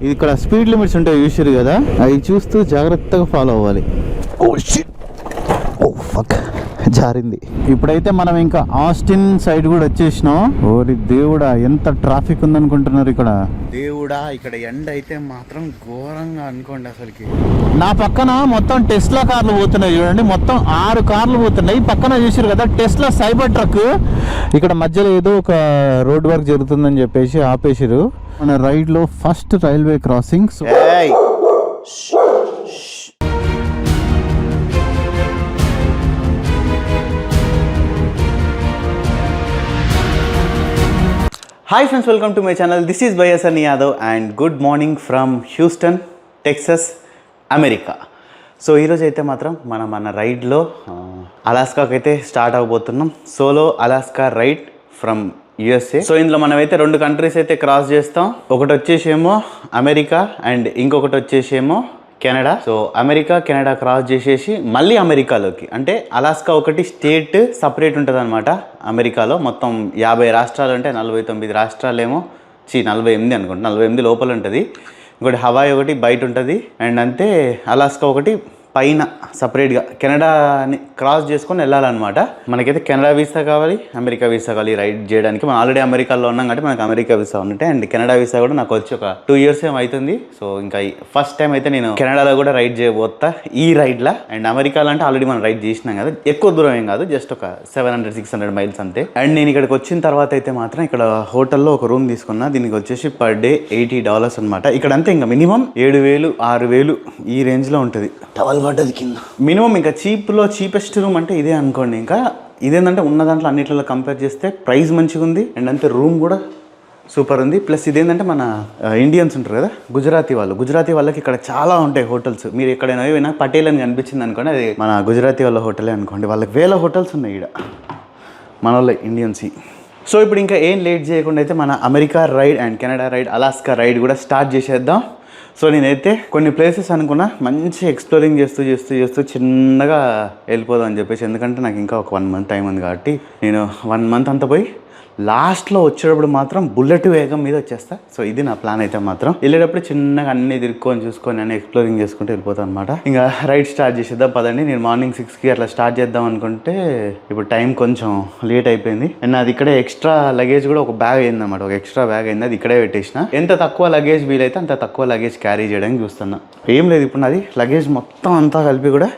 ఇక్కడ speed limits ఉంటాయి చూసారు కదా, అవి చూస్తూ జాగ్రత్తగా ఫాలో అవ్వాలి. ఓ షిట్, ఓ ఫక్, జారింది. ఇప్పుడైతే మనం ఇంకా ఆస్టిన్ సైడ్ కూడా వచ్చేసినాం. ఓరి దేవుడా, ఎంత ట్రాఫిక్ ఉందనుకుంటున్నారు ఇక్కడ. దేవుడా, ఇక్కడ ఎండ అయితే మాత్రం ఘోరంగా అనుకోండి. అసలుకి నా పక్కన మొత్తం టెస్లా కార్లు పోతున్నాయి చూడండి, మొత్తం 6 కార్లు పోతున్నాయి. పక్కన చూసారు కదా టెస్లా సైబర్ ట్రక్. ఇక్కడ మధ్యలో ఏదో ఒక రోడ్ వర్క్ జరుగుతుందని చెప్పేసి ఆపేసారు. మన రైడ్ లో first railway crossing. Hi friends, welcome to my channel. This is BSN Yadav and good morning from Houston, Texas, America. So ఈరోజు అయితే మాత్రం మనం మన రైడ్లో అలాస్కాకి అయితే స్టార్ట్ అవబోతున్నాం. Solo Alaska ride from USA. So ఇందులో మనమైతే 2 కంట్రీస్ అయితే క్రాస్ చేస్తాం. ఒకటి వచ్చేసేమో అమెరికా అండ్ ఇంకొకటి వచ్చేసేమో Canada. So America Canada cross చేసేసి మళ్ళీ అమెరికాలోకి, అంటే అలాస్కా ఒకటి స్టేట్ సపరేట్ ఉంటుంది అనమాట. అమెరికాలో మొత్తం 50 రాష్ట్రాలు అంటే 49 రాష్ట్రాలేమో 48 అనుకుంటా, 48 లోపల ఉంటుంది. ఇంకోటి హవాయి ఒకటి బయట ఉంటుంది అండ్ అంతే అలాస్కా ఒకటి పైన సపరేట్గా కెనడాని క్రాస్ చేసుకొని వెళ్ళాలన్నమాట. మనకైతే కెనడా వీసా కావాలి, అమెరికా వీసా కావాలి రైడ్ చేయడానికి. మనం ఆల్రెడీ అమెరికాలో ఉన్నాం కాబట్టి మనకు అమెరికా వీసా ఉన్నట్టే. అండ్ కెనడా వీసా కూడా నాకు వచ్చి ఒక 2 years ఏమో అవుతుంది. సో ఇంకా ఫస్ట్ టైం అయితే నేను కెనడాలో కూడా రైడ్ చేయబోతా ఈ రైడ్లో. అండ్ అమెరికాలో అంటే ఆల్రెడీ మనం రైడ్ చేసినాం కదా, ఎక్కువ దూరం ఏం కాదు, జస్ట్ ఒక 700-600 miles అంతే. అండ్ నేను ఇక్కడికి వచ్చిన తర్వాత అయితే మాత్రం ఇక్కడ హోటల్లో ఒక రూమ్ తీసుకున్నా. దీనికి వచ్చేసి పర్ డే $80 అనమాట. ఇక్కడ అంతే ఇంకా మినిమం 7,000-6,000 ఈ రేంజ్లో ఉంటుంది. టవల్ పడ్డది కింద మినిమం. ఇంకా చీపెస్ట్ రూమ్ అంటే ఇదే అనుకోండి. ఇంకా ఇదేంటంటే ఉన్న దాంట్లో అన్నిట్లలో కంపేర్ చేస్తే ప్రైస్ మంచిగా ఉంది అండ్ అంతే రూమ్ కూడా సూపర్ ఉంది. ప్లస్ ఇదేంటంటే మన ఇండియన్స్ ఉంటారు కదా, గుజరాతీ వాళ్ళకి ఇక్కడ చాలా ఉంటాయి హోటల్స్. మీరు ఎక్కడైనా ఏమైనా పటేల్ అని కనిపించింది అనుకోండి, అది మన గుజరాతీ వాళ్ళ హోటలే అనుకోండి. వాళ్ళకి 1000 హోటల్స్ ఉన్నాయి ఇక్కడ, మన వాళ్ళ ఇండియన్స్. సో ఇప్పుడు ఇంకా ఏం లేట్ చేయకుండా అయితే మన America ride and Canada ride, Alaska ride కూడా స్టార్ట్ చేసేద్దాం. సో నేనైతే కొన్ని ప్లేసెస్ అనుకున్నా మంచి ఎక్స్ప్లోరింగ్ చేస్తూ చిన్నగా వెళ్ళిపోదాం అని చెప్పేసి. ఎందుకంటే నాకు ఇంకా ఒక 1 month టైం ఉంది కాబట్టి నేను 1 month అంతా పోయి లాస్ట్లో వచ్చేటప్పుడు మాత్రం బుల్లెట్ వేగం మీద వచ్చేస్తా. సో ఇది నా ప్లాన్ అయితే మాత్రం. వెళ్ళేటప్పుడు చిన్నగా అన్ని చూసుకొని అన్ని ఎక్స్ప్లోరింగ్ చేసుకుంటూ వెళ్ళిపోతాను అనమాట. ఇంకా రైడ్ స్టార్ట్ చేసేద్దాం పదండి. నేను మార్నింగ్ 6కి అట్లా స్టార్ట్ చేద్దాం అనుకుంటే ఇప్పుడు టైం కొంచెం లేట్ అయిపోయింది. అండ్ నాది ఇక్కడే ఎక్స్ట్రా లగేజ్ కూడా ఒక బ్యాగ్ అయింది అనమాట, ఒక ఎక్స్ట్రా బ్యాగ్ అయింది, అది ఇక్కడే పెట్టేసిన. ఎంత తక్కువ లగేజ్ వీలైతే అంత తక్కువ లగేజ్ క్యారీ చేయడానికి చూస్తున్నా. ఏం లేదు, ఇప్పుడు నాది లగేజ్ మొత్తం అంతా కలిపి కూడా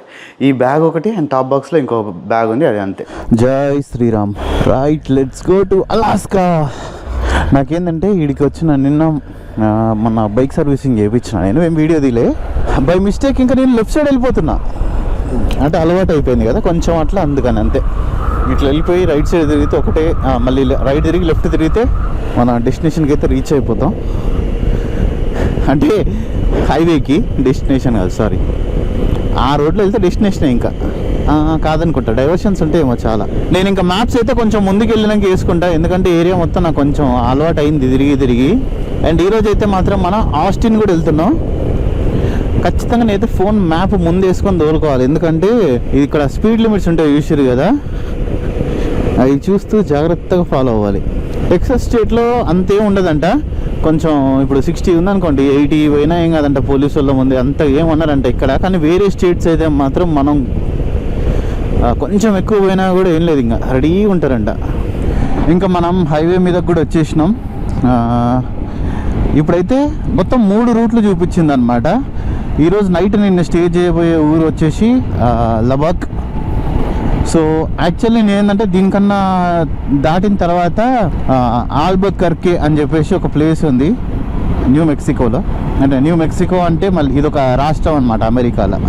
ఈ బ్యాగ్ ఒకటి అండ్ టాప్ బాక్స్లో ఇంకో బ్యాగ్ ఉంది, అది అంతే. జై Shriram. Right, let's go to Alaska. నాకేంటంటే వీడికి వచ్చిన నిన్న మన బైక్ సర్వీసింగ్ చేయించిన, నేను ఏం వీడియో తీలే, బై మిస్టేక్ ఇంకా నేను లెఫ్ట్ సైడ్ వెళ్ళిపోతున్నా. అంటే అలవాటు అయిపోయింది కదా కొంచెం అట్లా, అందుకని అంతే. ఇట్లా వెళ్ళిపోయి రైట్ సైడ్ తిరిగితే ఒకటే, మళ్ళీ రైట్ తిరిగి లెఫ్ట్ తిరిగితే మన డెస్టినేషన్కి అయితే రీచ్ అయిపోతాం. అంటే హైవేకి డెస్టినేషన్ కాదు, సారీ, ఆ రోడ్లో వెళ్తే డెస్టినేషన్ ఇంకా కాదనుకుంటా. డైవర్షన్స్ ఉంటాయేమో చాలా. నేను ఇంకా మ్యాప్స్ అయితే కొంచెం ముందుకు వెళ్ళినాక వేసుకుంటా, ఎందుకంటే ఏరియా మొత్తం నాకు కొంచెం అలవాటు అయింది తిరిగి. అండ్ ఈరోజు అయితే మాత్రం మనం ఆస్టిన్ కూడా వెళ్తున్నాం. ఖచ్చితంగా నేనైతే ఫోన్ మ్యాప్ ముందు వేసుకొని తోలుకోవాలి, ఎందుకంటే ఇక్కడ స్పీడ్ లిమిట్స్ ఉంటాయి చూసారు కదా, అవి చూస్తూ జాగ్రత్తగా ఫాలో అవ్వాలి. టెక్సస్ స్టేట్లో అంతేం ఉండదంట, కొంచెం ఇప్పుడు 60 ఉందనుకోండి, 80 పోయినా ఏం కాదంట, పోలీసు వాళ్ళ ముందు అంత ఏమన్నారంట ఇక్కడ. కానీ వేరే స్టేట్స్ అయితే మాత్రం మనం కొంచెం ఎక్కువ పోయినా కూడా ఏం లేదు, ఇంకా రెడీగా ఉంటారంట. ఇంకా మనం హైవే మీద కూడా వచ్చేసినాం. ఇప్పుడైతే మొత్తం 3 రూట్లు చూపించింది అనమాట. ఈరోజు నైట్ నిన్న స్టే చేయబోయే ఊరు వచ్చేసి లబాక్. సో యాక్చువల్లీ నేను ఏంటంటే దీనికన్నా దాటిన తర్వాత ఆల్బకర్కే అని చెప్పేసి ఒక ప్లేస్ ఉంది న్యూ మెక్సికోలో. అంటే న్యూ మెక్సికో అంటే మళ్ళీ ఇదొక రాష్ట్రం అనమాట అమెరికాలో.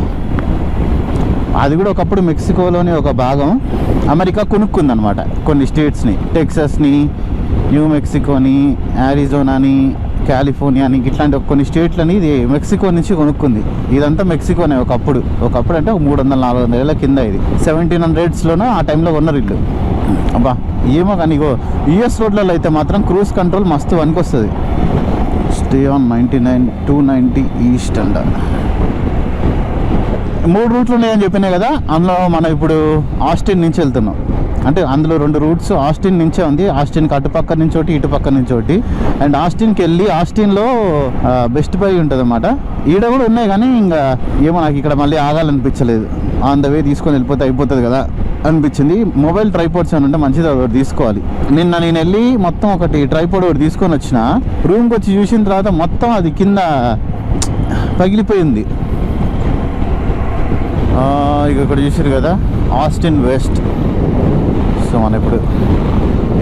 అది కూడా ఒకప్పుడు మెక్సికోలోని ఒక భాగం. అమెరికా కొనుక్కుందనమాట కొన్ని స్టేట్స్ని, టెక్సస్ని, న్యూ మెక్సికోని, యారిజోనాని, కాలిఫోర్నియాని, ఇట్లాంటి కొన్ని స్టేట్లని ఇది మెక్సికో నుంచి కొనుక్కుంది. ఇదంతా మెక్సికోనే ఒకప్పుడు అంటే 300-400 ఏళ్ళ కింద. ఇది 1700s ఆ టైంలో కొన్నారు ఇల్లు. అబ్బా ఏమో కానీ ఇగో యుఎస్ రోడ్లలో అయితే మాత్రం క్రూజ్ కంట్రోల్ మస్తు వస్తుంది. స్టే ఆన్ 99-290 ఈస్ట్ అంట. 3 రూట్లు ఉన్నాయని చెప్పినా కదా, అందులో మనం ఇప్పుడు ఆస్టిన్ నుంచి వెళ్తున్నాం. అంటే అందులో 2 రూట్స్ ఆస్టిన్ నుంచే ఉంది. ఆస్టిన్కి అటుపక్క నుంచి ఒకటి, ఇటుపక్క నుంచి ఒకటి. అండ్ ఆస్టిన్కి వెళ్ళి ఆస్టిన్లో బెస్ట్ బై ఉంటుంది అన్నమాట. ఈడ కూడా ఉన్నాయి కానీ ఇంకా ఏమో నాకు ఇక్కడ మళ్ళీ ఆగాలనిపించలేదు. ఆన్ ద వే తీసుకొని వెళ్ళిపోతే అయిపోతుంది కదా అనిపించింది. మొబైల్ ట్రైపోర్డ్స్ అని ఉంటే మంచిది, ఒకటి తీసుకోవాలి. నేను వెళ్ళి మొత్తం ఒకటి ట్రైపోర్డ్ ఒకటి తీసుకొని వచ్చిన, రూమ్కి వచ్చి చూసిన తర్వాత మొత్తం అది కింద పగిలిపోయింది. ఇక ఇక్కడ చూసారు కదా ఆస్టిన్ వెస్ట్. సో మనం ఇప్పుడు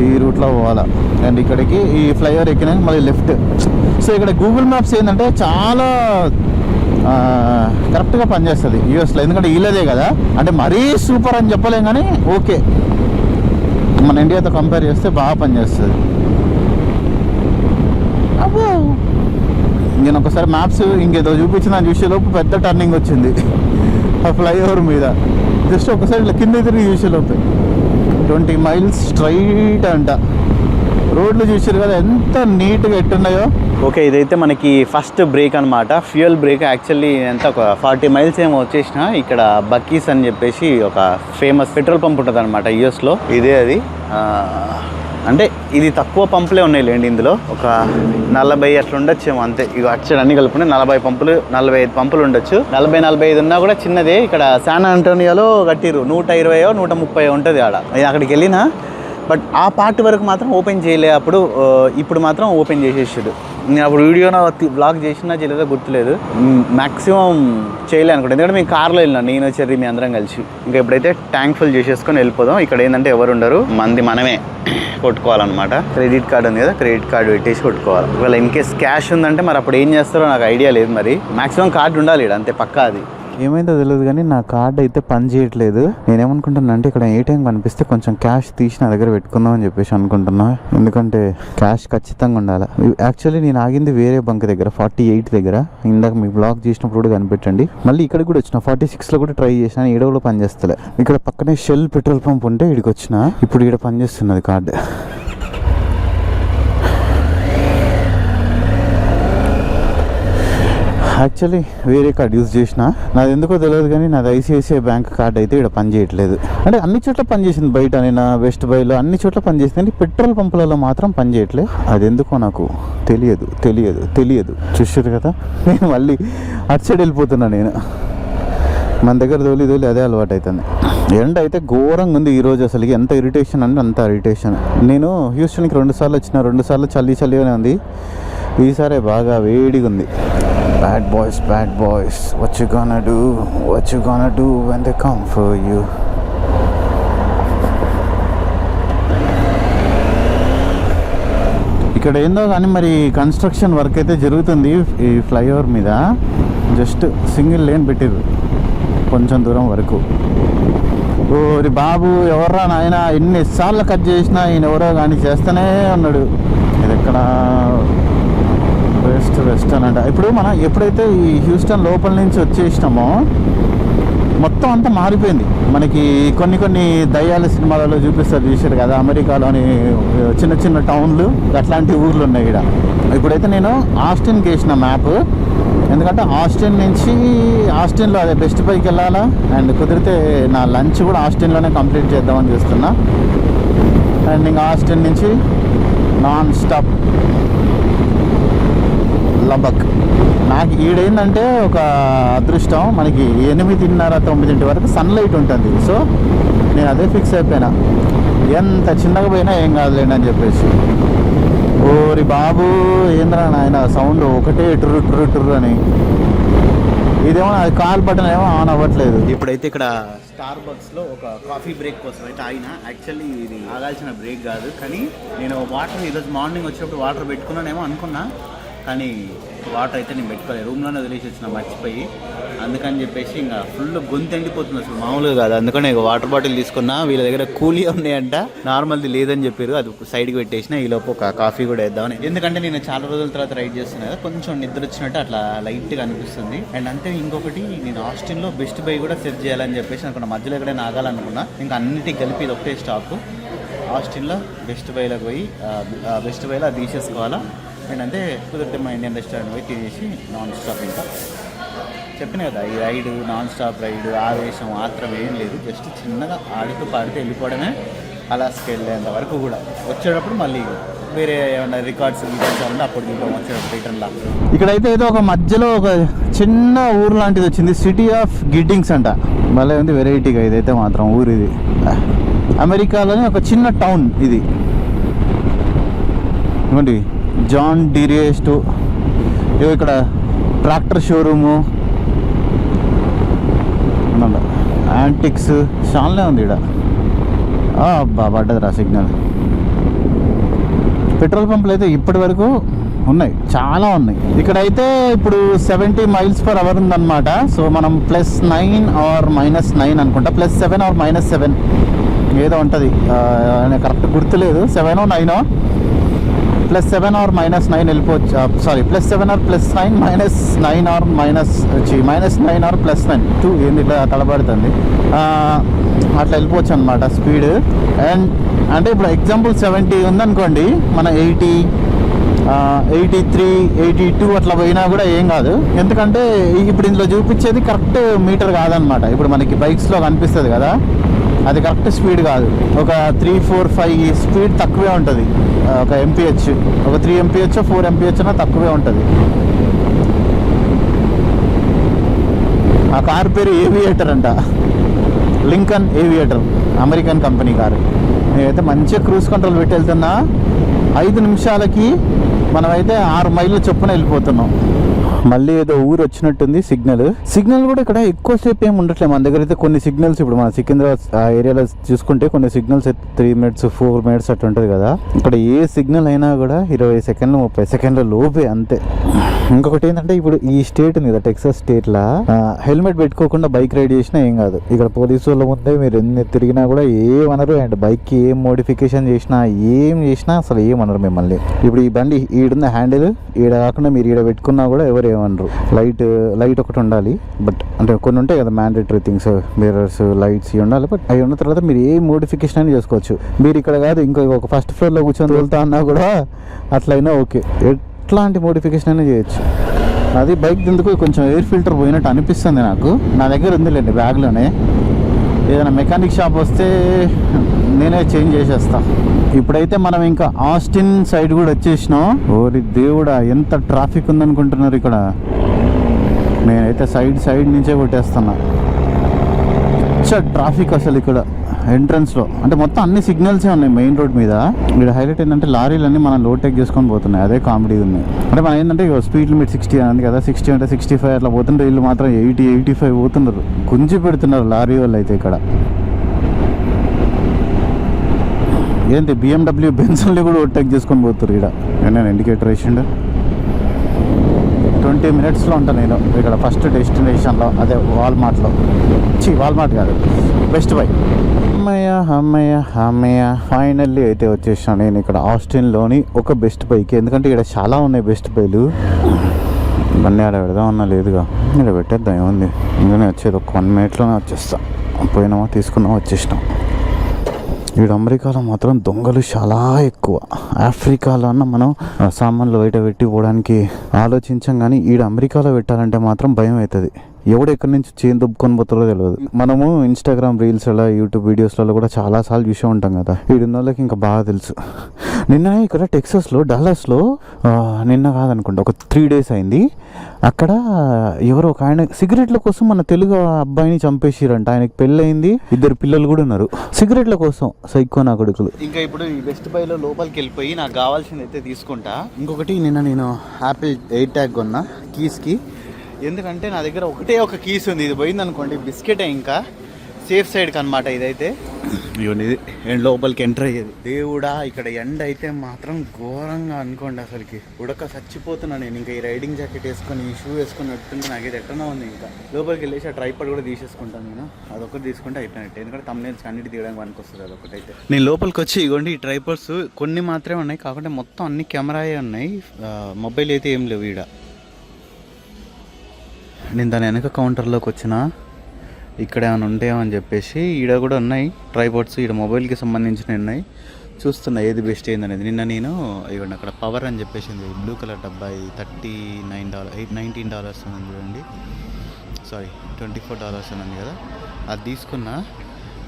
ఈ రూట్లో పోవాలా. అండ్ ఇక్కడికి ఈ ఫ్లైఓవర్ ఎక్కినాక మళ్ళీ లెఫ్ట్. సో ఇక్కడ గూగుల్ మ్యాప్స్ ఏంటంటే చాలా కరెక్ట్గా పనిచేస్తుంది యూఎస్లో, ఎందుకంటే వీళ్ళదే కదా. అంటే మరీ సూపర్ అని చెప్పలేం కానీ ఓకే, మన ఇండియాతో కంపేర్ చేస్తే బాగా పనిచేస్తుంది. అబ్బో, నేను ఒకసారి మ్యాప్స్ ఇంకేదో చూపించిందని చూసేలోపు పెద్ద టర్నింగ్ వచ్చింది ఆ ఫ్లైఓవర్ మీద. జస్ట్ ఒకసారి ఇట్లా కింద తిరిగి చూసేలోపు 20 మైల్స్ స్ట్రైట్ అంట. రోడ్లు చూసారు కదా ఎంత నీట్గా ఎట్టున్నాయో. ఓకే, ఇదైతే మనకి ఫస్ట్ బ్రేక్ అనమాట, ఫ్యూయల్ బ్రేక్. యాక్చువల్లీ ఎంత ఒక 40 మైల్స్ ఏమో వచ్చేసిన ఇక్కడ బక్కీస్ అని చెప్పేసి ఒక ఫేమస్ పెట్రోల్ పంప్ ఉంటుంది అనమాట యూఎస్లో. ఇదే అది. అంటే ఇది తక్కువ పంపులే ఉన్నాయి లేండి, ఇందులో ఒక 40 అట్లా ఉండొచ్చేమో అంతే. ఇక అటు అన్ని కలుపుకుని 40 పంపులు, 45 పంపులు ఉండొచ్చు. 40-45 ఉన్నా కూడా చిన్నదే. ఇక్కడ శాన్ ఆంటోనియోలో కట్టిరు 120 130 ఉంటుంది ఆడ. అక్కడికి వెళ్ళినా బట్ ఆ పార్ట్ వరకు మాత్రం ఓపెన్ చేయలే అప్పుడు. ఇప్పుడు మాత్రం ఓపెన్ చేసేసాడు. నేను అప్పుడు వీడియోలో బ్లాగ్ చేసినా చేయలేదో గుర్తులేదు. మ్యాక్సిమం చేయలే అనుకుంటా, ఎందుకంటే మేము కార్లో వెళ్ళినాం, నేను చెర్రీ మీ అందరం కలిసి. ఇంకా ఇప్పుడైతే ట్యాంక్ ఫుల్ చేసేసుకొని వెళ్ళిపోదాం. ఇక్కడ ఏంటంటే ఎవరు ఉండరు, మనమే కొట్టుకోవాలన్నమాట. క్రెడిట్ కార్డు ఉంది కదా, క్రెడిట్ కార్డు పెట్టేసి కొట్టుకోవాలి. ఒకవేళ ఇన్ కేస్ క్యాష్ ఉందంటే మరి అప్పుడు ఏం చేస్తారో నాకు ఐడియా లేదు. మరి మ్యాక్సిమం కార్డు ఉండాలి ఇక్కడ, అంతే పక్కా. అది ఏమైందో తెలియదు కానీ నా కార్డ్ అయితే పని చేయట్లేదు. నేనేమనుకుంటున్నా అంటే ఇక్కడ ఏటీఎం కనిపిస్తే కొంచెం క్యాష్ తీసి నా దగ్గర పెట్టుకుందాం అని చెప్పేసి అనుకుంటున్నా, ఎందుకంటే క్యాష్ ఖచ్చితంగా ఉండాలి. యాక్చువల్లీ నేను ఆగింది వేరే బంక్ దగ్గర 48 దగ్గర. ఇందాక మీ బ్లాగ్ చేసినప్పుడు కూడా కనిపెట్టండి. మళ్ళీ ఇక్కడికి కూడా వచ్చిన 46లో కూడా ట్రై చేసిన, ఈడ కూడా పని చేస్తలే. ఇక్కడ పక్కనే షెల్ పెట్రోల్ పంప్ ఉంటే ఇక్కడికి వచ్చిన, ఇప్పుడు ఇక్కడ పని చేస్తున్నది కార్డు. యాక్చువల్లీ వేరే కార్డ్ యూజ్ చేసిన, నాది ఎందుకో తెలియదు కానీ నాది ఐసిఐసిఐ బ్యాంక్ కార్డ్ అయితే ఇక్కడ పని చేయట్లేదు. అంటే అన్ని చోట్ల పనిచేసింది, బయట నేను వెస్ట్ బైలో అన్ని చోట్ల పనిచేసింది, పెట్రోల్ పంపులలో మాత్రం పని చేయట్లేదు. అది ఎందుకో నాకు తెలియదు. చూసారు కదా, నేను మళ్ళీ అటు సైడ్ వెళ్ళిపోతున్నా. నేను మన దగ్గర దోలి అదే అలవాటు అవుతుంది. ఎండ అయితే ఘోరంగా ఉంది ఈరోజు. అసలు ఎంత ఇరిటేషన్ అంటే అంత ఇరిటేషన్. నేను హ్యూస్టన్కి 2 సార్లు వచ్చిన, 2 సార్లు చలిగానే ఉంది. ఈసారి బాగా వేడిగా ఉంది. Bad boys, what you gonna do when they come for you? ఇక్కడ ఏందో కానీ మరి కన్స్ట్రక్షన్ వర్క్ అయితే జరుగుతుంది ఈ ఫ్లైఓవర్ మీద. జస్ట్ సింగిల్ లేన్ పెట్టిరు కొంచెం దూరం వరకు. ఓరి బాబు, ఎవర్రా నాయన, ఎన్నిసార్లు కట్ చేసినా ఈయన ఎవరో కానీ చేస్తూనే ఉన్నాడు. ఇది ఎక్కడ వెస్ట్ అని అంట. ఇప్పుడు మనం ఎప్పుడైతే ఈ హ్యూస్టన్ లోపల నుంచి వచ్చేసినామో మొత్తం అంతా మారిపోయింది. మనకి కొన్ని దయ్యాల సినిమాలలో చూపిస్తారు, చూసారు కదా, అమెరికాలోని చిన్న టౌన్లు అట్లాంటి ఊర్లు ఉన్నాయి ఇక్కడ. ఇప్పుడైతే నేను ఆస్టిన్కి వేసిన మ్యాప్, ఎందుకంటే ఆస్టిన్లో అదే బెస్ట్ బైకి వెళ్ళాలా. అండ్ కుదిరితే నా లంచ్ కూడా ఆస్టిన్లోనే కంప్లీట్ చేద్దామని చూస్తున్నా. అండ్ ఇంకా ఆస్టిన్ నుంచి నాన్ స్టాప్ లబక్. నాకు ఈడేందంటే ఒక అదృష్టం, మనకి 8:30-9 వరకు సన్లైట్ ఉంటుంది. సో నేను అదే ఫిక్స్ అయిపోయినా, ఎంత చిన్నగా పోయినా ఏం కాదులేండి అని చెప్పేసి. ఓరి బాబు, ఏంద్రా నాయన సౌండ్ ఒకటే టుర్రు అని. ఇదేమో అది కాల్ బటన్ ఏమో ఆన్ అవ్వట్లేదు. ఇప్పుడైతే ఇక్కడ స్టార్ బక్స్లో ఒక కాఫీ బ్రేక్ కోసం అయితే ఆగిన. యాక్చువల్లీ ఇది ఆగాల్సిన బ్రేక్ కాదు, కానీ నేను వాటర్ ఈరోజు మార్నింగ్ వచ్చినప్పుడు వాటర్ పెట్టుకున్నానేమో అనుకున్నా, కానీ వాటర్ అయితే నేను పెట్టుకోలేదు, రూమ్లోనే వదిలేసి వచ్చిన మర్చిపోయి. అందుకని చెప్పేసి ఇంకా ఫుల్ గొంతు ఎండిపోతుంది, అసలు మామూలుగా కాదు. అందుకని ఇక వాటర్ బాటిల్ తీసుకున్నా. వీళ్ళ దగ్గర కూలీ ఉన్నాయంట, నార్మల్ది లేదని చెప్పారు, అది సైడ్కి పెట్టేసిన. ఈలోపు ఒక కాఫీ కూడా వేద్దామని, ఎందుకంటే నేను చాలా రోజుల తర్వాత రైడ్ చేస్తున్నా కదా, కొంచెం నిద్ర వచ్చినట్టు అట్లా లైట్గా అనిపిస్తుంది. అండ్ అంటే ఇంకొకటి, నేను ఆస్టిన్లో బెస్ట్ బై కూడా సెర్చ్ చేయాలని చెప్పేసి అనుకున్నా, మధ్యలో ఎక్కడైనా ఆగాలనుకున్నా. ఇంకా అన్నిటికి కలిపి ఇది ఒకటే స్టాప్. ఆస్టిన్లో బెస్ట్ బైలోకి పోయి బెస్ట్ బైలో అది తీసేసుకోవాలా. అండ్ అంటే కుదిరితే మా ఇండియన్ రెస్టారెంట్ పోయి తినేసి నాన్ స్టాప్. ఇంకా చెప్పిన కదా, ఈ రైడు నాన్ స్టాప్ రైడు, ఆవేశం ఆత్రం ఏం లేదు, జస్ట్ చిన్నగా ఆడుతూ పాడుతూ వెళ్ళిపోవడమే. అలాస్కి వెళ్ళేంత వరకు కూడా వచ్చేటప్పుడు మళ్ళీ వేరే ఏమన్నా రికార్డ్స్ ఉంటే అప్పుడు చూద్దాం వచ్చేటప్పుడు రిటర్న్లా. ఇక్కడైతే ఏదో ఒక మధ్యలో ఒక చిన్న ఊరు లాంటిది వచ్చింది, సిటీ ఆఫ్ గిడ్డింగ్స్ అంట. భలే ఉంది వెరైటీగా ఇదైతే మాత్రం ఊరు ఇది. అమెరికాలోని ఒక చిన్న టౌన్ ఇది. ఇవ్వండి జాన్ డీరే స్టో, ఇక్కడ ట్రాక్టర్ షోరూము, యాంటిక్స్ చాలానే ఉంది ఇక్కడ. అబ్బా పడ్డదిరా సిగ్నల్. పెట్రోల్ పంపులు అయితే ఇప్పటి వరకు ఉన్నాయి, చాలా ఉన్నాయి. ఇక్కడైతే ఇప్పుడు 70 mph ఉందన్నమాట. సో మనం +9 ఆర్ -9 అనుకుంటా, +7 ఆర్ -7 ఏదో ఉంటుంది, కరెక్ట్ గుర్తులేదు. 7 or 9, +7 or -9 వెళ్ళిపోవచ్చు. సారీ +7 or +9, -9 or -9 or +9 2 ఏంది ఇట్లా తడబడుతుంది, అట్లా వెళ్ళిపోవచ్చు అనమాట స్పీడ్. అండ్ అంటే ఇప్పుడు ఎగ్జాంపుల్ 70 ఉందనుకోండి, మన 80, 83, 82 అట్లా పోయినా కూడా ఏం కాదు. ఎందుకంటే ఇప్పుడు ఇందులో చూపించేది కరెక్ట్ మీటర్ కాదనమాట. ఇప్పుడు మనకి బైక్స్లో కనిపిస్తుంది కదా, అది కరెక్ట్ స్పీడ్ కాదు. ఒక 3, 4, 5 స్పీడ్ తక్కువే ఉంటుంది. ఒక MPH, ఒక 3 MPH 4 MPH అన్నా తక్కువే ఉంటుంది. ఆ కార్ పేరు ఏవియేటర్ అంట, Lincoln aviator, American company car. నేనైతే మంచిగా క్రూజ్ కంట్రోల్ పెట్టి వెళ్తున్నా. 5 నిమిషాలకి మనమైతే 6 మైళ్ళ చొప్పున వెళ్ళిపోతున్నాం. మళ్ళీ ఏదో ఊరు వచ్చినట్టుంది. సిగ్నల్ కూడా ఇక్కడ ఎక్కువసేపు ఏమి ఉండట్లేదు మన దగ్గర అయితే. కొన్ని సిగ్నల్స్ ఇప్పుడు మన సికింద్రాబాద్ ఆ ఏరియాలో చూసుకుంటే కొన్ని సిగ్నల్స్ 3 minutes 4 minutes అట్లా ఉంటుంది కదా. ఇక్కడ ఏ సిగ్నల్ అయినా కూడా 20 సెకండ్లు 30 సెకండ్ల లోపే అంతే. ఇంకొకటి ఏంటంటే ఇప్పుడు ఈ స్టేట్ ఉంది కదా, టెక్సాస్ స్టేట్ లా హెల్మెట్ పెట్టుకోకుండా బైక్ రైడ్ చేసినా ఏం కాదు. ఇక్కడ పోలీసు వాళ్ళ ముందే మీరు ఎన్ని తిరిగినా కూడా ఏమనరు. అండ్ బైక్ కి ఏం మోడిఫికేషన్ చేసినా ఏం చేసినా అసలు ఏమనరు మిమ్మల్ని. ఇప్పుడు ఈ బండి ఈడున్న హ్యాండిల్ ఈడ కాకుండా మీరు ఈడ పెట్టుకున్నా కూడా ఎవరు ఏమనరు. లైట్ ఒకటి ఉండాలి, బట్ అంటే కొన్ని ఉంటాయి కదా మ్యాండేటరీ థింగ్స్, మిర్రర్స్, లైట్స్ ఇవి ఉండాలి. బట్ అవి ఉన్న తర్వాత మీరు ఏ మోడిఫికేషన్ అయినా చేసుకోవచ్చు. మీరు ఇక్కడ కాదు ఇంకో ఒక ఫస్ట్ ఫ్లోర్లో కూర్చొని వెళ్తా అన్నా కూడా అట్లయినా ఓకే, ఎట్లాంటి మోడిఫికేషన్ అయినా చేయొచ్చు. అది బైక్ ఎందుకు కొంచెం ఎయిర్ ఫిల్టర్ పోయినట్టు అనిపిస్తుంది నాకు. నా దగ్గర ఉందిలేండి బ్యాగ్లోనే. ఏదైనా మెకానిక్ షాప్ వస్తే నేనే చేంజ్ చేసేస్తా. ఇప్పుడైతే మనం ఇంకా ఆస్టిన్ సైడ్ కూడా వచ్చేసినాం. ఓరి దేవుడా ఎంత ట్రాఫిక్ ఉందనుకుంటున్నారు ఇక్కడ. నేనైతే సైడ్ నుంచే కొట్టేస్తున్నా. ట్రాఫిక్ అసలు ఇక్కడ ఎంట్రన్స్లో. అంటే మొత్తం అన్ని సిగ్నల్సే ఉన్నాయి మెయిన్ రోడ్ మీద. ఇక్కడ హైలైట్ ఏంటంటే లారీలన్నీ మనం లోడ్ టేక్ చేసుకొని పోతున్నాయి. అదే కామెడీ ఉంది. అంటే మనం ఏంటంటే స్పీడ్ లిమిట్ 60 అంది కదా, 60 అంటే 65 అట్లా పోతుంటే వీళ్ళు మాత్రం 80, 85 పోతున్నారు. గుంజి పెడుతున్నారు లారీ వాళ్ళు అయితే ఇక్కడ. ఏంటి BMW బెన్స్ని కూడా ఓవర్టేక్ చేసుకొని పోతారు ఇక్కడ. నేను ఇండికేటర్ వేసిండు. 20 minutesలో ఉంటాను నేను ఇక్కడ ఫస్ట్ డెస్టినేషన్లో, అదే వాల్మార్ట్లో. వాల్మార్ట్ కాదు, బెస్ట్ బై. అమ్మయ్య ఫైనల్లీ అయితే వచ్చేసాను నేను ఇక్కడ ఆస్టిన్లోని ఒక బెస్ట్ బైకి. ఎందుకంటే ఇక్కడ చాలా ఉన్నాయి బెస్ట్ బైలు. ఇవన్నీ ఆడ పెడదాం అన్నా లేదుగా, ఇక్కడ పెట్టేద్దాం ఏముంది. ఇంకనే వచ్చేది ఒక 1 minute వచ్చేస్తా. పోయినామా తీసుకున్నామా వచ్చేసినాం. ఇక్కడ అమెరికాలో మాత్రం దొంగలు చాలా ఎక్కువ. ఆఫ్రికాలో అన్న మనం సామాన్లు బయట పెట్టి పోవడానికి ఆలోచించాం, కానీ ఈడ అమెరికాలో పెట్టాలంటే మాత్రం భయం అవుతుంది. ఎవడు ఎక్కడి నుంచి చేను దుబ్బుకొని పోతారో తెలియదు. మనము ఇన్స్టాగ్రామ్ రీల్స్లో, యూట్యూబ్ వీడియోస్లలో కూడా చాలాసార్లు చూసే ఉంటాం కదా. ఈడున్న వాళ్ళకి ఇంకా బాగా తెలుసు. నిన్న ఇక్కడ టెక్సాస్లో డాలస్లో నిన్న కాదనుకుంటా ఒక 3 days అయింది. అక్కడ ఎవరో ఒక ఆయన సిగరెట్ల కోసం మన తెలుగు అబ్బాయిని చంపేసిరంట. ఆయనకి పెళ్ళయింది, 2 పిల్లలు కూడా ఉన్నారు. సిగరెట్ల కోసం సైకో నా కొడుకులు. ఇంకా ఇప్పుడు ఈ బెస్ట్ బైలో లోపలికి వెళ్ళిపోయి నాకు కావాల్సింది అయితే తీసుకుంటా. ఇంకొకటి నిన్న నేను యాపిల్ ఎయిర్ ట్యాగ్ కొన్నా కీస్కి. ఎందుకంటే నా దగ్గర ఒక కీస్ ఉంది. ఇది పోయిందనుకోండి బిస్కెటే ఇంకా సేఫ్ సైడ్కి అనమాట. ఇదైతే ఇది లోపలికి ఎంటర్ అయ్యేది. దేవుడా ఇక్కడ ఎండ అయితే మాత్రం ఘోరంగా అనుకోండి. అసలుకి ఉడక చచ్చిపోతున్నా నేను. ఇంకా ఈ రైడింగ్ జాకెట్ వేసుకొని ఈ షూ వేసుకొని పెట్టుకుంటే నాకైతే ఎట్టనో ఉంది. ఇంకా లోపలికి వెళ్ళేసి ఆ ట్రైపాడ్ కూడా తీసేసుకుంటాను నేను. అదొకటి తీసుకుంటే అయిపోయినట్టు. ఎందుకంటే తమ్నేల్స్ అన్నిటి తీయడానికి పనికి వస్తుంది అదొకటైతే. నేను లోపలికి వచ్చి ఇగోండి ఈ ట్రైపాడ్స్ కొన్ని మాత్రమే ఉన్నాయి, కాకుంటే మొత్తం అన్ని కెమెరాయే ఉన్నాయి. మొబైల్ అయితే ఏం లేవు ఈడ. నేను దాని వెనక కౌంటర్లోకి వచ్చిన ఇక్కడ ఏమైనా ఉంటాయో అని చెప్పేసి ఈడ కూడా ఉన్నాయి ట్రైపాడ్స్. ఈడ మొబైల్కి సంబంధించినవి ఉన్నాయి. చూస్తున్నా ఏది బెస్ట్ ఏందనేది. నిన్న నేను ఇవ్వండి అక్కడ పవర్ అని చెప్పేసింది బ్లూ కలర్ డబ్బా, $19 ఉంది చూడండి, సారీ $24 అని ఉంది కదా, అది తీసుకున్నా.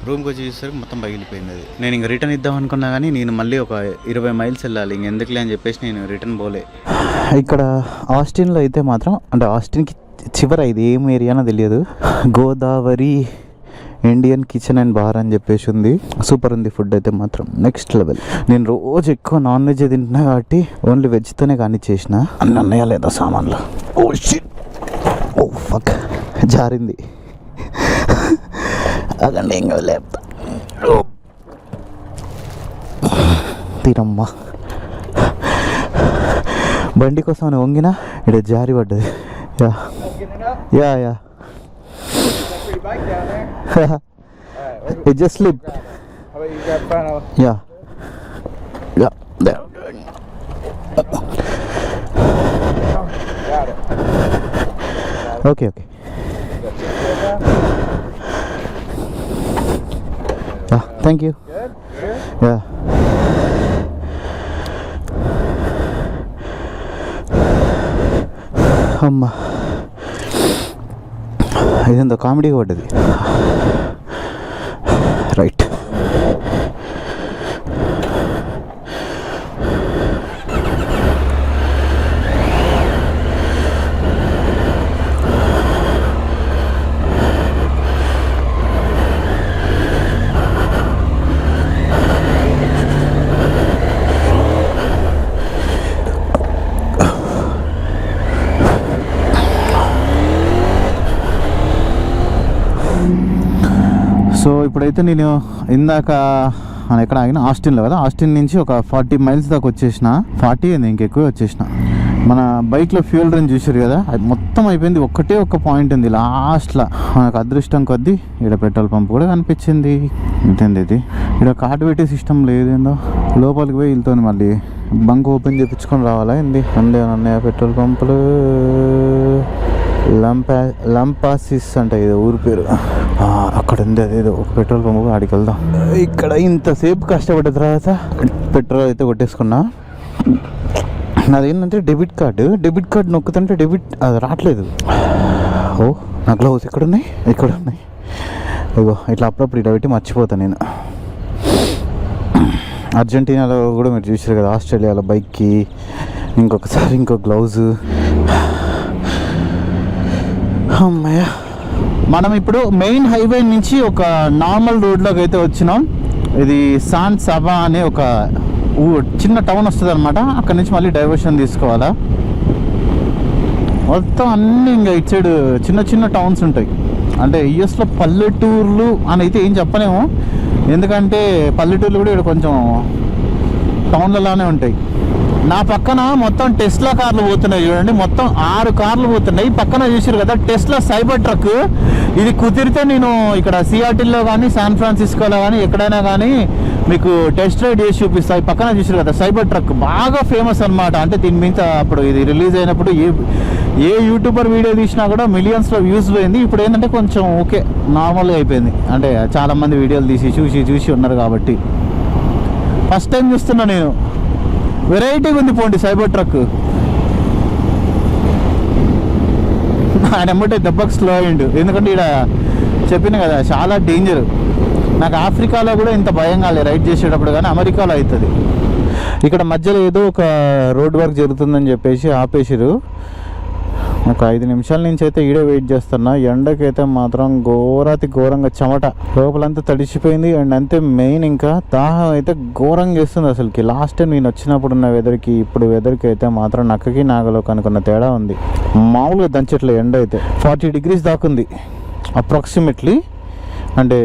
రూమ్కి వచ్చి చూసరికి మొత్తం పగిలిపోయింది అది. నేను ఇంక రిటర్న్ ఇద్దాం అనుకున్నా కానీ నేను మళ్ళీ ఒక 20 మైల్స్ వెళ్ళాలి, ఇంకెందుకులే అని చెప్పేసి నేను రిటర్న్ పోలే. ఇక్కడ ఆస్టిన్లో అయితే మాత్రం, అంటే ఆస్టిన్కి చివర ఇది ఏం ఏరియానో తెలియదు, Godavari Indian kitchen and bar అని చెప్పేసి ఉంది. సూపర్ ఉంది ఫుడ్ అయితే మాత్రం, నెక్స్ట్ లెవెల్. నేను రోజు ఎక్కువ నాన్ వెజ్ తింటున్నా కాబట్టి ఓన్లీ వెజ్తోనే కానీ చేసిన. అన్నీ అన్నయ్య లేదా సామాన్లు. ఓ షిట్, ఓ ఫక్, జారింది. అదండి ఇంకా లేపుతా తీరమ్మా. బండి కోసం వంగినా ఇక్కడ జారి పడ్డది. Yeah yeah yeah it just slipped. How about you grab front of? Yeah. Yeah. There. Got it. Okay, okay. Yeah, thank you. Good? Good? Yeah. అమ్మా, ఇదంతా కామెడీగా పడ్డది. రైట్. సో ఇప్పుడైతే నేను ఇందాక మనం ఎక్కడ ఆగిన ఆస్టిన్లో కదా, ఆస్టిన్ నుంచి ఒక 40 మైల్స్ దాకా వచ్చేసిన. 40 ఏంది ఇంకెక్కువ వచ్చేసిన. మన బైక్లో ఫ్యూయల్ రేంజ్ చూసారు కదా, అది మొత్తం అయిపోయింది. ఒక్కటే ఒక్క పాయింట్ ఉంది లాస్ట్లో. మనకు అదృష్టం కొద్దీ ఇక్కడ పెట్రోల్ పంప్ కూడా కనిపించింది. ఇంతేంది ఇది, ఇక్కడ కార్డు పెట్టే సిస్టమ్ లేదేందో. లోపలికి పోయి వెళ్తాను, మళ్ళీ బంక్ ఓపెన్ చేయించుకొని రావాలా ఏంది. అన్నయ్య పెట్రోల్ పంపులు లంపాసిస్ అంటే ఇది ఊరి పేరు. అక్కడ ఉంది అదేదో ఒక పెట్రోల్ పంపు, ఆడికి వెళ్దాం. ఇక్కడ ఇంతసేపు కష్టపడ్డ తర్వాత పెట్రోల్ అయితే కొట్టేసుకున్నా. నాదేంటంటే డెబిట్ కార్డు నొక్కుతుంటే అది రావట్లేదు. ఓ, నా గ్లౌస్ ఎక్కడున్నాయి? ఇక్కడ ఉన్నాయి. ఇగో ఇట్లా అప్పుడప్పుడు ఇట్లా పెట్టి మర్చిపోతాను నేను. అర్జెంటీనాలో కూడా మీరు చూసారు కదా, ఆస్ట్రేలియాలో బైక్కి ఇంకొకసారి ఇంకో గ్లౌజు. అమ్మయ్య, మనం ఇప్పుడు మెయిన్ హైవే నుంచి ఒక నార్మల్ రోడ్లోకి అయితే వచ్చినాం. ఇది సాన్ సబా అనే ఒక చిన్న టౌన్ వస్తుంది అనమాట. అక్కడ నుంచి మళ్ళీ డైవర్షన్ తీసుకోవాలా. మొత్తం అన్నీ ఇంకా ఇటు సైడ్ చిన్న చిన్న టౌన్స్ ఉంటాయి. అంటే యుఎస్లో పల్లెటూర్లు అని అయితే ఏం చెప్పలేము, ఎందుకంటే పల్లెటూర్లు కూడా ఇక్కడ కొంచెం టౌన్లలానే ఉంటాయి. నా పక్కన మొత్తం టెస్లా కార్లు పోతున్నాయి చూడండి, మొత్తం 6 కార్లు పోతున్నాయి. పక్కన చూసారు కదా టెస్లా సైబర్ ట్రక్. ఇది కుదిరితే నేను ఇక్కడ సియాటిల్లో కానీ శాన్ ఫ్రాన్సిస్కోలో కానీ ఎక్కడైనా కానీ మీకు టెస్ట్ రైడ్ చేసి చూపిస్తాయి. పక్కన చూసారు కదా సైబర్ ట్రక్, బాగా ఫేమస్ అనమాట. అంటే దీని మీద అప్పుడు ఇది రిలీజ్ అయినప్పుడు ఏ యూట్యూబర్ వీడియో తీసినా కూడా మిలియన్స్లో వ్యూస్ పోయింది. ఇప్పుడు ఏంటంటే కొంచెం ఓకే నార్మల్గా అయిపోయింది. అంటే చాలామంది వీడియోలు తీసి చూసి ఉన్నారు కాబట్టి ఫస్ట్ టైం చూస్తున్నా నేను. వెరైటీగా ఉంది పోండి సైబర్ ట్రక్. ఆయన ఎమ్మటే దెబ్బకు స్లో అయ్యిండు, ఎందుకంటే ఇక్కడ చెప్పిన కదా చాలా డేంజర్. నాకు ఆఫ్రికాలో కూడా ఇంత భయం కాలేదు రైడ్ చేసేటప్పుడు, కానీ అమెరికాలో అవుతుంది. ఇక్కడ మధ్యలో ఏదో ఒక రోడ్ వర్క్ జరుగుతుందని చెప్పేసి ఆపేసారు. ఒక 5 నిమిషాల నుంచి అయితే ఈడే వెయిట్ చేస్తున్నా. ఎండకైతే మాత్రం ఘోరంగా చెమట, లోపలంతా తడిచిపోయింది. అండ్ అంతే మెయిన్ ఇంకా దాహం అయితే ఘోరంగా వేస్తుంది అసలుకి. లాస్ట్ టైం నేను వచ్చినప్పుడు ఉన్న వెదర్కి ఇప్పుడు వెదర్కి అయితే మాత్రం నక్కకి నాగలో కనుకున్న తేడా ఉంది. మామూలుగా దంచట్లే ఎండ అయితే 40 degrees దాకుంది అప్రాక్సిమేట్లీ. అంటే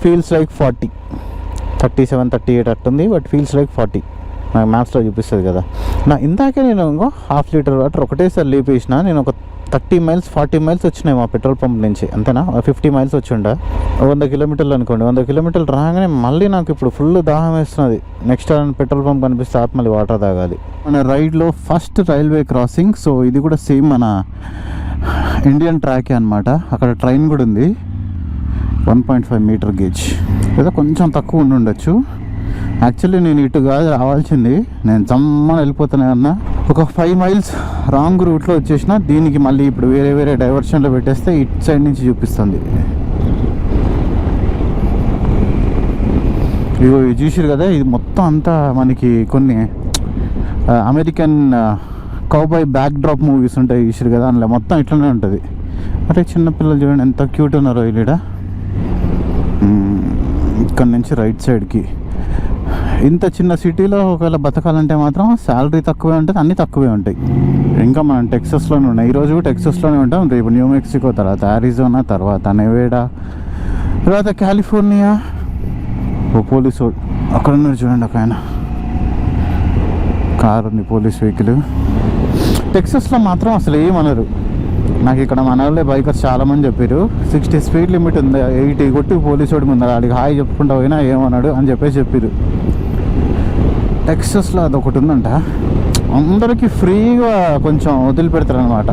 ఫీల్స్ లైక్ 40, 37, 38 అట్టుంది, బట్ ఫీల్స్ లైక్ 40 నాకు మ్యాప్స్లో చూపిస్తుంది కదా. ఇందాకే నేను ఇంకో 1/2 లీటర్ వాటర్ ఒకటేసారి లేపేసిన. నేను ఒక 30 మైల్స్ 40 మైల్స్ వచ్చినాయి మా పెట్రోల్ పంప్ నుంచి, అంతేనా 50 మైల్స్ వచ్చిండా. 100 కిలోమీటర్లు అనుకోండి. 100 కిలోమీటర్లు రాగానే మళ్ళీ నాకు ఇప్పుడు ఫుల్ దాహం వేస్తున్నది. నెక్స్ట్ పెట్రోల్ పంప్ కనిపిస్తే మళ్ళీ వాటర్ తాగాలి. మన రైడ్లో ఫస్ట్ రైల్వే క్రాసింగ్. సో ఇది కూడా సేమ్ మన ఇండియన్ ట్రాకే అనమాట. అక్కడ ట్రైన్ కూడా ఉంది, 1.5 మీటర్ గేజ్. ఏదో కొంచెం తక్కువ ఉండొచ్చు. యాక్చువల్లీ నేను ఇటు కాదు రావాల్సింది, నేను చమ్మని వెళ్ళిపోతాను అన్నా. ఒక 5 మైల్స్ రాంగ్ రూట్లో వచ్చేసిన. దీనికి మళ్ళీ ఇప్పుడు వేరే డైవర్షన్లో పెట్టేస్తే ఇటు సైడ్ నుంచి చూపిస్తుంది. ఇవి చూసారు కదా, ఇది మొత్తం అంతా మనకి కొన్ని American cowboy back drop movies ఉంటాయి చూసారు కదా, అందులో మొత్తం ఇట్లనే ఉంటుంది. అరే చిన్నపిల్లలు చూడండి ఎంత క్యూట్ ఉన్నారో వీళ్ళ. ఇక్కడ నుంచి రైట్ సైడ్కి. ఇంత చిన్న సిటీలో ఒకవేళ బతకాలంటే మాత్రం శాలరీ తక్కువే ఉంటుంది, అన్నీ తక్కువే ఉంటాయి. ఇంకా మనం టెక్సస్లోనే ఉన్నాం, ఈరోజు టెక్సస్లోనే ఉంటాం, రేపు న్యూ మెక్సికో, తర్వాత అరిజోనా, తర్వాత నెవేడా, తర్వాత కాలిఫోర్నియా. ఓ పోలీసు అక్కడ ఉన్నారు చూడండి, ఒక ఆయన కారు ఉంది, పోలీస్ వెహికల్. టెక్సస్లో మాత్రం అసలు ఏమనరు. నాకు ఇక్కడ మన వాళ్ళే బైకర్స్ చాలామంది చెప్పారు 60 స్పీడ్ లిమిట్ ఉంది, 80 కొట్టి పోలీసు వాడి ముందు వాడికి హాయ్ చెప్పుకుంటా పోయినా ఏమన్నాడు అని చెప్పారు. టెక్సస్లో అదొకటి ఉందంట, అందరికీ ఫ్రీగా కొంచెం వదిలిపెడతారు అనమాట.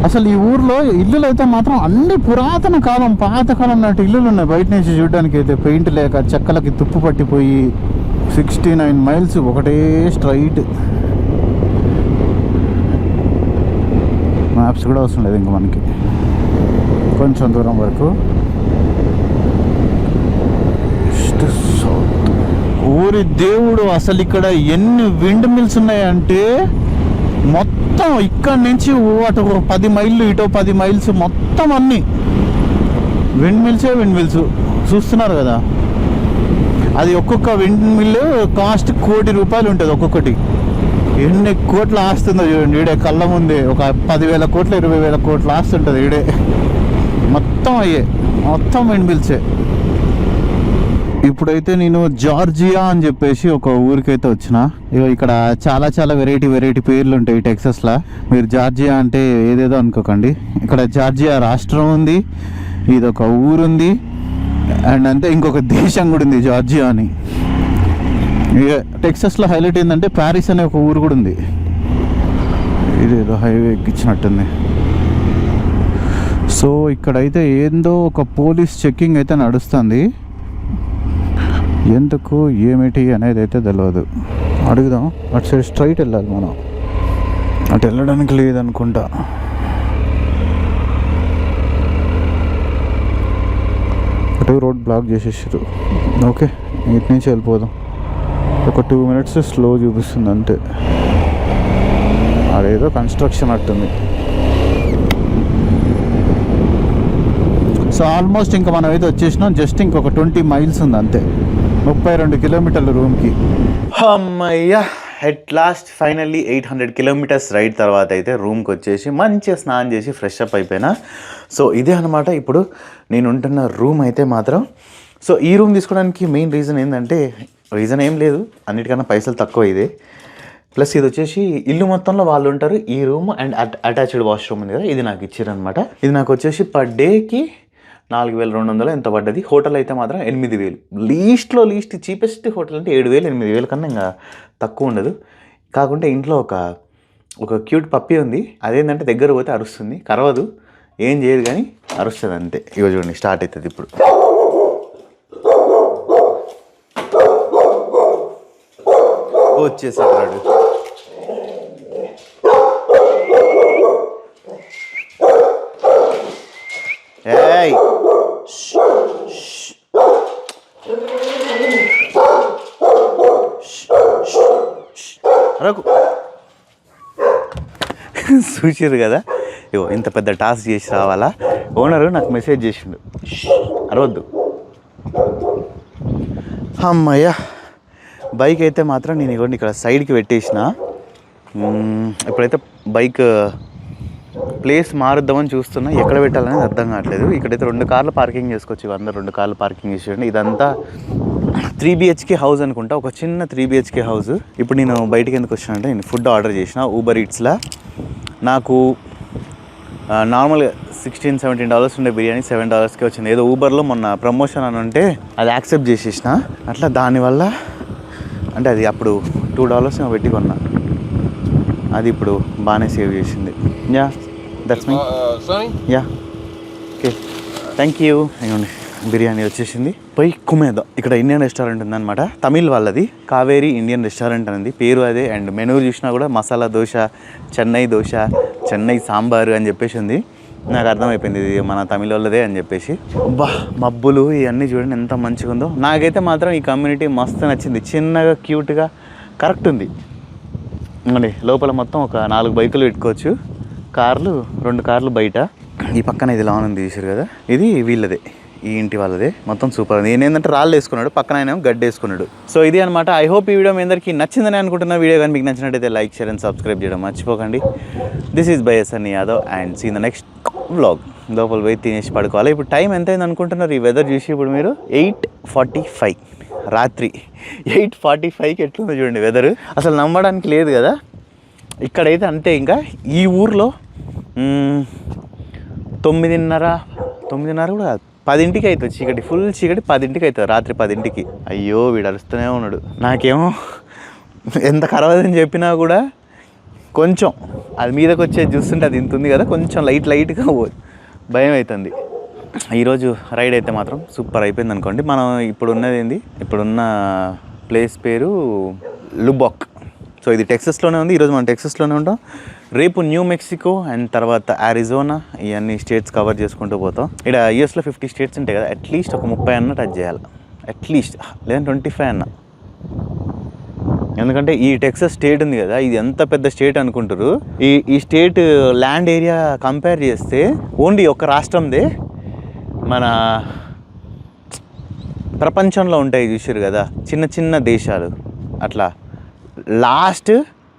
అసలు ఈ ఊర్లో ఇల్లులు అయితే మాత్రం అన్ని పురాతన కాలం, పాతకాలం నాటి ఇల్లులు ఉన్నాయి. బయట నుంచి చూడడానికి అయితే పెయింట్ లేక చెక్కలకి తుప్పు పట్టిపోయి 69 మైల్స్ ఒకటే స్ట్రైట్. మ్యాప్స్ కూడా అవసరం లేదు ఇంకా మనకి, కొంచెం దూరం వరకు. ఊరి దేవుడు, అసలు ఇక్కడ ఎన్ని విండ్ మిల్స్ ఉన్నాయంటే మొత్తం ఇక్కడ నుంచి అటు 10 మైళ్ళు ఇటో 10 మైల్స్ మొత్తం అన్నీ విండ్ మిల్స్ చూస్తున్నారు కదా. అది ఒక్కొక్క విండ్ మిల్ కాస్ట్ ₹1,00,00,000 ఉంటుంది ఒక్కొక్కటి. ఎన్ని కోట్ల ఆస్తుందో చూడండి ఈడే కళ్ళ ముందే. ఒక 10,000 కోట్లు 20,000 కోట్ల ఆస్తి ఉంటుంది ఈడే. మొత్తం విండ్ మిల్సే. ఇప్పుడైతే నేను జార్జియా అని చెప్పేసి ఒక ఊరికైతే వచ్చిన. ఇక్కడ చాలా చాలా వెరైటీ పేర్లు ఉంటాయి టెక్సస్లో. మీరు జార్జియా అంటే ఏదేదో అనుకోకండి, ఇక్కడ జార్జియా రాష్ట్రం ఉంది, ఇది ఒక ఊరుంది, అండ్ అంతే ఇంకొక దేశం కూడా ఉంది జార్జియా అని. ఇక టెక్సస్లో హైలైట్ ఏంటంటే ప్యారిస్ అనే ఒక ఊరు కూడా ఉంది. ఇదేదో హైవే ఎక్కించినట్టుంది. సో ఇక్కడైతే ఏందో ఒక పోలీస్ చెక్కింగ్ అయితే నడుస్తుంది. ఎందుకు ఏమిటి అనేది అయితే తెలియదు, అడుగుదాం. అటు సైడ్ స్ట్రైట్ వెళ్ళాలి మనం, అటు వెళ్ళడానికి లేదనుకుంటా. అటు రోడ్ బ్లాక్ చేసేసారు. ఓకే, ఇటు నుంచి వెళ్ళిపోదాం. ఒక 2 minutes స్లో చూపిస్తుంది అంతే. అదేదో కన్స్ట్రక్షన్ అట్టుంది. సో ఆల్మోస్ట్ ఇంకా మనం అయితే వచ్చేసినాం. జస్ట్ ఇంకొక 20 మైల్స్ ఉంది అంతే, 32 కిలోమీటర్లు రూమ్కి. అమ్మయ్యా, at last finally 800 kilometres ride తర్వాత అయితే రూమ్కి వచ్చేసి మంచిగా స్నానం చేసి ఫ్రెష్ అప్ అయిపోయినా. సో ఇదే అనమాట ఇప్పుడు నేను ఉంటున్న రూమ్ అయితే మాత్రం. సో ఈ రూమ్ తీసుకోవడానికి మెయిన్ రీజన్ ఏంటంటే, రీజన్ ఏం లేదు, అన్నిటికన్నా పైసలు తక్కువ ఇదే. ప్లస్ ఇది వచ్చేసి ఇల్లు మొత్తంలో వాళ్ళు ఉంటారు. ఈ రూమ్ అండ్ అటాచ్డ్ వాష్రూమ్ ఉంది కదా, ఇది నాకు ఇచ్చారనమాట. ఇది నాకు వచ్చేసి పర్ డేకి 4,200 ఎంత పడ్డది. హోటల్ అయితే మాత్రం 8,000. లీస్ట్లో చీపెస్ట్ హోటల్ అంటే 7,000 8,000 కన్నా ఇంకా తక్కువ ఉండదు. కాకుంటే ఇంట్లో ఒక క్యూట్ పప్పి ఉంది. అదేంటంటే దగ్గర పోతే అరుస్తుంది, కరవదు, ఏం చేయదు కానీ అరుస్తుంది అంతే. ఇగో చూడండి స్టార్ట్ అవుతుంది ఇప్పుడు. వచ్చేసాడు. ఏయ్ అరకు చూసిర్రు కదా, ఇగో ఇంత పెద్ద టాస్క్ చేసి రావాలా. ఓనరు నాకు మెసేజ్ చేసిండు, అరవద్దు. అమ్మయ్యా, బైక్ అయితే మాత్రం నేను ఇవ్వండి ఇక్కడ సైడ్కి పెట్టేసిన. ఇప్పుడైతే బైక్ ప్లేస్ మారుద్దామని చూస్తున్నా, ఎక్కడ పెట్టాలనేది అర్థం కావట్లేదు. ఇక్కడైతే 2 కార్లు పార్కింగ్ చేసుకోవచ్చు, అందరు 2 కార్లు పార్కింగ్ చేసేయండి. ఇదంతా 3 BHK హౌస్ అనుకుంటా, ఒక చిన్న 3 BHK హౌస్. ఇప్పుడు నేను బయటికి ఎందుకు వచ్చానంటే, నేను ఫుడ్ ఆర్డర్ చేసిన ఊబర్ ఈట్స్లో. నాకు నార్మల్గా $16-17 ఉండే బిర్యానీ $7కే వచ్చింది. ఏదో ఊబర్లో మొన్న ప్రమోషన్ అని ఉంటే అది యాక్సెప్ట్ చేసేసిన. అట్లా దానివల్ల అంటే అది అప్పుడు $2 పెట్టి కొన్నా, అది ఇప్పుడు బాగానే సేవ్ చేసింది. Yeah that's me. Yeah okay, thank you. ఇవ్వండి బిర్యానీ వచ్చేసింది. పోయి కుమేదా, ఇక్కడ ఇండియన్ రెస్టారెంట్ ఉందన్నమాట, తమిళ్ వాళ్ళది, కావేరీ ఇండియన్ రెస్టారెంట్ అనేది పేరు అదే. అండ్ మెనూ చూసినా కూడా మసాలా దోశ, చెన్నై దోశ, చెన్నై సాంబారు అని చెప్పేసి ఉంది. నాకు అర్థమైపోయింది ఇది మన తమిళ వాళ్ళదే అని చెప్పేసి. బా మబ్బులు ఇవన్నీ చూడండి ఎంత మంచిగా ఉందో. నాకైతే మాత్రం ఈ కమ్యూనిటీ మస్తు నచ్చింది. చిన్నగా క్యూట్గా కరెక్ట్ ఉంది అండి. లోపల మొత్తం ఒక 4 బైకులు పెట్టుకోవచ్చు. కార్లు 2 కార్లు బయట. ఈ పక్కన ఇది లాన్ ఉంది చూసారు కదా, ఇది వీళ్ళదే, ఈ ఇంటి వాళ్ళదే. మొత్తం సూపర్ ఉంది. ఏంటంటే రాళ్ళు వేసుకున్నాడు, పక్కన ఆయన గడ్డి వేసుకున్నాడు. సో ఇది అనమాట. ఐ హోప్ ఈ వీడియో మీ అందరికీ నచ్చిందని అనుకుంటున్నా. వీడియో కానీ మీకు నచ్చినట్టయితే లైక్, షేర్ అండ్ సబ్స్క్రైబ్ చేయడం మర్చిపోకండి. This is by Sunny Yadav and see the next vlog. లోపల పోయి తినేసి పడుకోవాలి. ఇప్పుడు టైం ఎంత అయింది అనుకుంటున్నారు ఈ వెదర్ చూసి? ఇప్పుడు మీరు 8:45 రాత్రి 8:45కి ఎట్లుందో చూడండి వెదర్. అసలు నమ్మడానికి లేదు కదా. ఇక్కడైతే అంతే. ఇంకా ఈ ఊర్లో 9:30 కూడా కాదు, 10ంటికి అవుతుంది చీకటి. ఫుల్ చీకటి 10ంటికి అవుతుంది, రాత్రి 10ంటికి. అయ్యో వీడు అరుస్తూనే ఉన్నాడు. నాకేమో ఎంత ఖరాబని చెప్పినా కూడా కొంచెం అది మీదకి వచ్చేది చూస్తుంటే అది ఇంత ఉంది కదా, కొంచెం లైట్గా భయం అవుతుంది. ఈరోజు రైడ్ అయితే మాత్రం సూపర్ అయిపోయింది అనుకోండి. మనం ఇప్పుడున్న ప్లేస్ పేరు లుబాక్. సో ఇది టెక్సస్లోనే ఉంది. ఈరోజు మనం టెక్సస్లోనే ఉంటాం. రేపు న్యూ మెక్సికో అండ్ తర్వాత అరిజోనా, ఇవన్నీ స్టేట్స్ కవర్ చేసుకుంటూ పోతాం. ఇక్కడ యూఎస్లో 50 స్టేట్స్ ఉంటాయి కదా, అట్లీస్ట్ ఒక 30 అన్న టచ్ చేయాలి, అట్లీస్ట్, లేదా 25 అన్న. ఎందుకంటే ఈ టెక్సస్ స్టేట్ ఉంది కదా, ఇది ఎంత పెద్ద స్టేట్ అనుకుంటారు. ఈ స్టేట్ ల్యాండ్ ఏరియా కంపేర్ చేస్తే ఓన్లీ ఒక రాష్ట్రందే మన ప్రపంచంలో ఉంటాయి చూసారు కదా చిన్న చిన్న దేశాలు. అట్లా లాస్ట్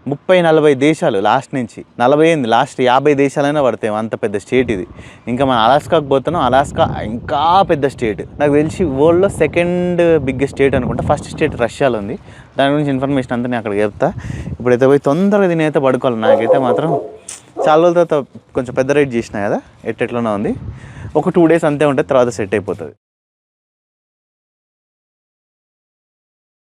30-40 దేశాలు, లాస్ట్ నుంచి 40 ఏంది, లాస్ట్ 50 దేశాలైనా పడతాయి. అంత పెద్ద స్టేట్ ఇది. ఇంకా మనం అలాస్కాకు పోతున్నాం. అలాస్కా ఇంకా పెద్ద స్టేట్. నాకు తెలిసి వరల్డ్లో 2nd బిగ్గెస్ట్ స్టేట్ అనుకుంటా. ఫస్ట్ స్టేట్ రష్యాలో ఉంది. దాని గురించి ఇన్ఫర్మేషన్ అంతా నేను అక్కడికి చెప్తా. ఇప్పుడైతే పోయి తొందరగా దీనైతే పడుకోవాలి. నాకైతే మాత్రం చాలా రోజుల తర్వాత కొంచెం పెద్ద రైడ్ చేసినా కదా, ఎట్లనో ఉంది. ఒక 2 డేస్ అంతే ఉంటుంది, తర్వాత సెట్ అయిపోతుంది.